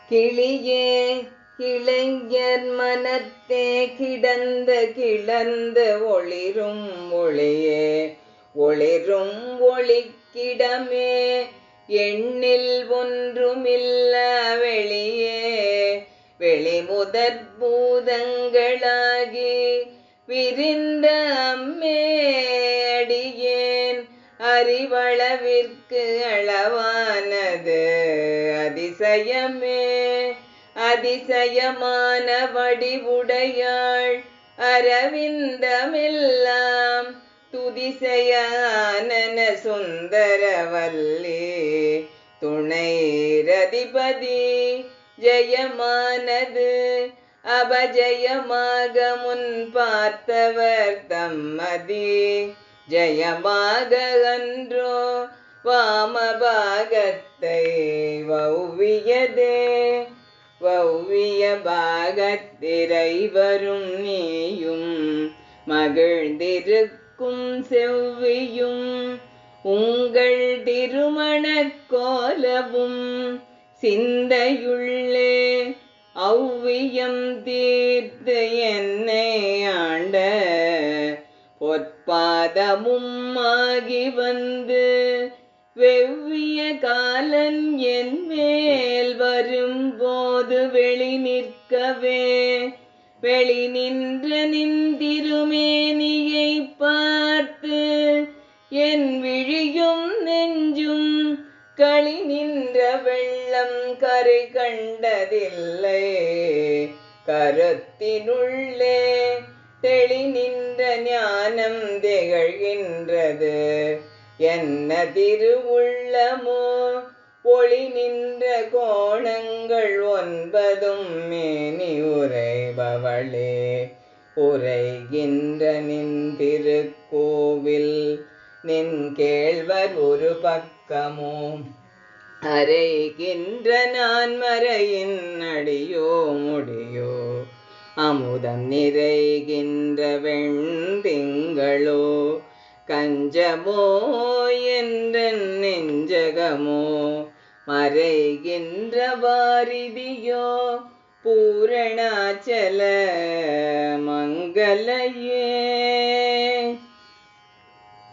கிளியே கிளைஞர் மனத்தே கிடந்த கிளந்த ஒளிரும் ஒளியே ஒளிரும் ஒளிக்கிடமே எண்ணில் ஒன்றுமில்ல வெளியே வெளிமுதற் பூதங்களாகி விரிந்த அம்மே அடியேன் அறிவளவிற்கு அளவானது அதிசயமே அதிசயமான வடிவுடையாள் அரவிந்தமெல்லாம் துதிசையானன சுந்தரவல்லி துணை ரதிபதி ஜெயமானது அபஜயமாக முன் பார்த்தவர் தம்மதி ஜெயமாக அன்றோ வாமபாகத்தை வௌவியதே வௌவிய பாகத்திரைவரும் நீயும் மகிழ்ந்திருக்கும் செவ்வியும் உங்கள் திருமணக் கோலவும் சிந்தையுள்ளே ஔவியம் தீர்த்து என்னை ஆண்ட பொற்பாதமும் ஆகி வந்து வெவ்விய காலன் என் மேல் வரும்போது வெளி நிற்கவே வெளி நின்ற நின்றிருமேனியை பார்த்து என் விழியும் நெஞ்சும் களி நின்ற வெள்ளம் கரை கண்டதில்லை கருத்தினுள்ளே தெளி நின்ற ஞானம் திகழ்கின்றது என்ன திருவுள்ளமோ ஒளி நின்ற கோணங்கள் 9 மேனி உரைபவளே உரைகின்ற நின் திருக்கோவில் நின் கேழ்வர் ஒரு பக்கமோ அரைகின்ற நான் மறையின் அடியோ முடியோ அமுதம் நிறைகின்ற வெண்திங்களோ கஞ்சமோ என்ற நெஞ்சகமோ மறைகின்ற வாரிதியோ பூரணாச்சல மங்களையே.